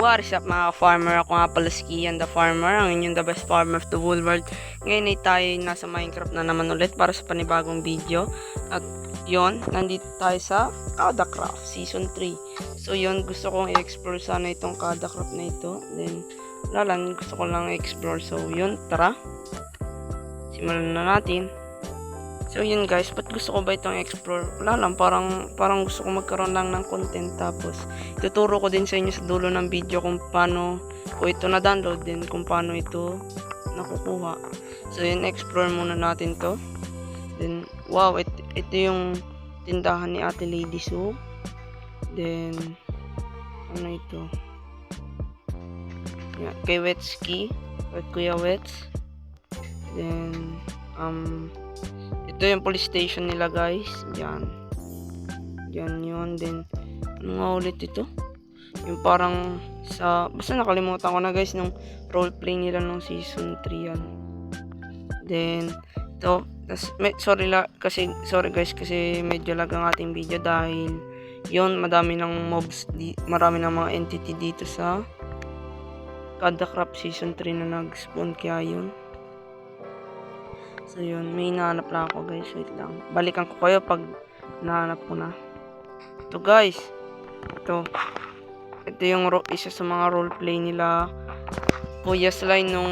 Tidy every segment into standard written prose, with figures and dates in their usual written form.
What is up mga farmer? Ako nga pala si Kian the Farmer, ang inyong the best farmer of the whole world. Ngayon ay tayo nasa Minecraft na naman ulit para sa panibagong video. At yon, nandito tayo sa Kadacraft Season 3. So yon, gusto kong i-explore sana itong Kadacraft na ito. Then, wala lang, gusto ko lang i-explore. So yon, tara. Simulan na natin. So yun guys, ba't gusto ko ba itong explore? Wala lang, parang gusto ko magkaroon lang ng content. Tapos tuturo ko din sa inyo sa dulo ng video kung paano ko ito na-download, din kung paano ito nakukuha. So yun, explore muna natin to. Then wow, ito yung tindahan ni Ate Lady Sue. Then ano ito? Yeah, kay Wetsky, at Kuya Wets. Then ito yung police station nila guys. Yan yun. Then ano nga ulit ito? Yung parang sa, basta nakalimutan ko na guys, nung roleplay nila nung season 3 yan. Then ito, sorry guys kasi medyo lag ang ating video dahil yun, marami ng mobs, marami ng mga entity dito sa Kadacraft season 3 na nag-spawn, kaya yun. So yun, may hinahanap lang ako guys, wait lang. Balikan ko kayo pag nahanap ko na. Ito guys, ito yung isa sa mga roleplay nila Kuya Sly nung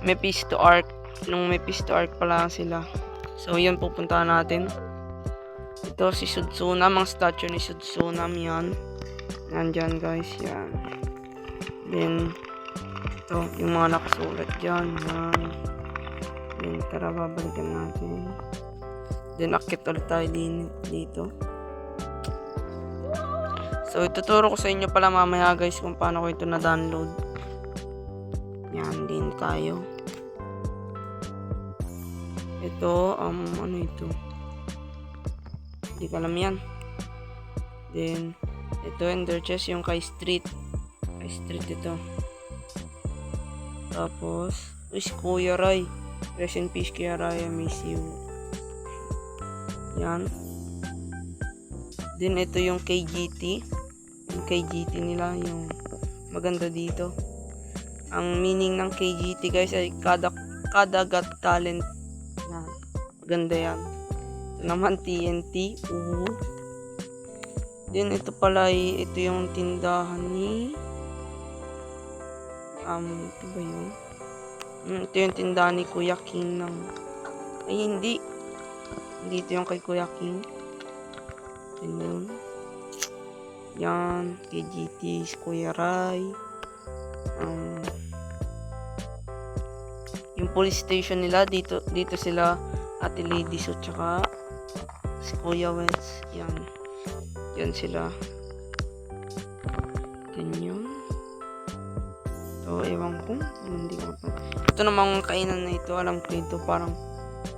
Mephisto Arc. Nung Mephisto Arc pala sila. So yun, pupuntahan natin. Ito si Sudsunam, ang statue ni Sudsunam yan. Nandyan guys, yan. Then ito, yung mga nakasulat dyan, yan. Then tara, babalikan natin. Then akit ulit tayo dito. So ituturo ko sa inyo pala mamaya guys kung paano ko ito na-download. Yan din tayo. Ito, ano ito? Hindi ko alam yan. Then ito, Ender Chest, yung kay Street. Kay Street ito. Tapos si Kuya Ray. Rest in peace, Kuya Ray, I miss you. Yan. Then ito yung KGT. Yung KGT nila, yung maganda dito. Ang meaning ng KGT guys ay kada got talent. Yan. Maganda yan. Ito naman TNT. Then ito pala ay, ito yung tindahan ni ito ba yun? Ito yung tindahan ni Kuya King ng... Ay, hindi ito yung kay Kuya King. Yun. Yan. KGT, Kuya Ray. Yung police station nila, dito sila Ate Lady Sue, tsaka si Kuya Wens. Yan sila. Ganyan. So, ewan ko. Hindi ko pa. Ito namang kainan na ito. Alam ko ito. Parang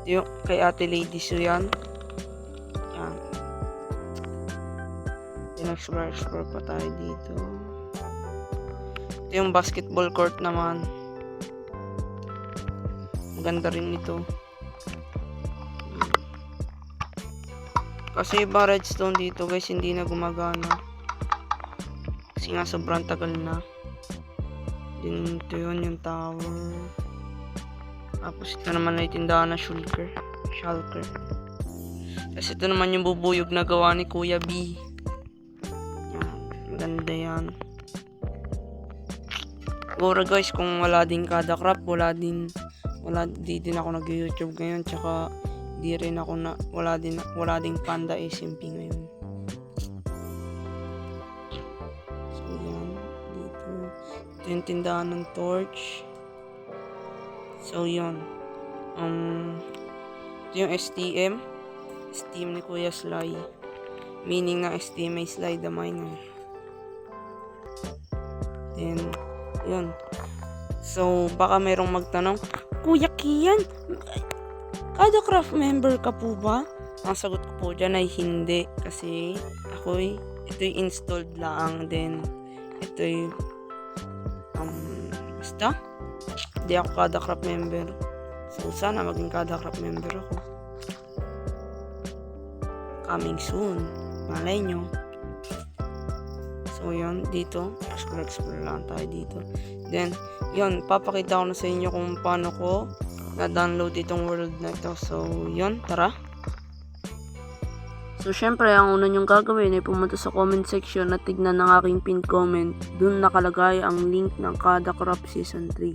ito yung kay Ate Lady Sue yan. Yan. Explore pa tayo dito. Ito yung basketball court naman. Maganda rin ito. Kasi iba redstone dito guys, hindi na gumagana. Kasi nga sobrang tagal na. Din ito yun, yung tower. Tapos ito naman ay tindahan na shulker. Tapos ito naman yung bubuyog na gawa ni Kuya B. Yan, maganda yan. Siguro guys, kung wala din Kadacraft, di din ako nag-YouTube ngayon, tsaka di rin ako wala din Panda SMP ngayon. So yan, dito. Ito yung tindahan ng torch. So yun. Ito yung STM ni Kuya Sly. Meaning ng STM ay Sly the Miner. Then yun. So baka merong magtanong, Kuya Kian, Kadacraft member ka po ba? Ang sagot ko po dyan ay hindi. Kasi ito'y installed lang. Then ito'y basta hindi ako Kadacraft member. So sana maging Kadacraft member ako. Coming soon. Malay nyo. So So, yun, dito. Explore lang tayo dito. Then, yun, papakita ko na sa inyo kung paano ko na-download itong world na ito. So, yun, tara. So, syempre, ang una nyong gagawin ay pumunta sa comment section at tignan ng aking pinned comment. Doon nakalagay ang link ng Kada Craft Season 3.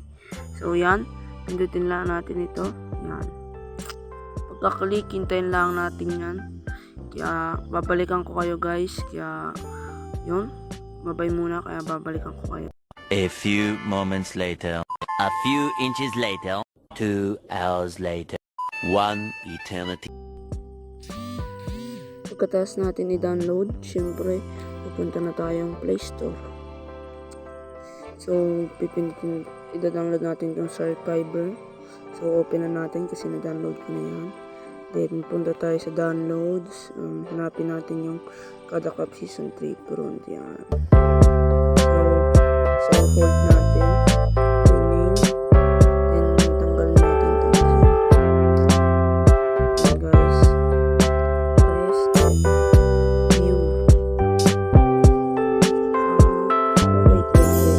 So, yan. Pindutin lang natin ito. Yan. Pagka-click, hintayin lang natin yan. Kaya, babalikan ko kayo guys. Kaya, yun. Babay muna, kaya babalikan ko kayo. A few moments later. A few inches later. 2 hours later. 1 eternity. Pagkatapos natin i-download, syempre, pupunta na tayong Play Store. So, pipindutin, i-download natin itong sa Archiver. So, open na natin kasi na-download ko na yan. Then, punta tayo sa downloads. Hanapin natin yung Kada Craft Season 3 Pro. Yan. So, hold natin. Rename. Then, tanggalin natin itong zip. Yan, guys. Press and view. Wait, guys.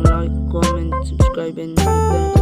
Like, comment, subscribe, and hit the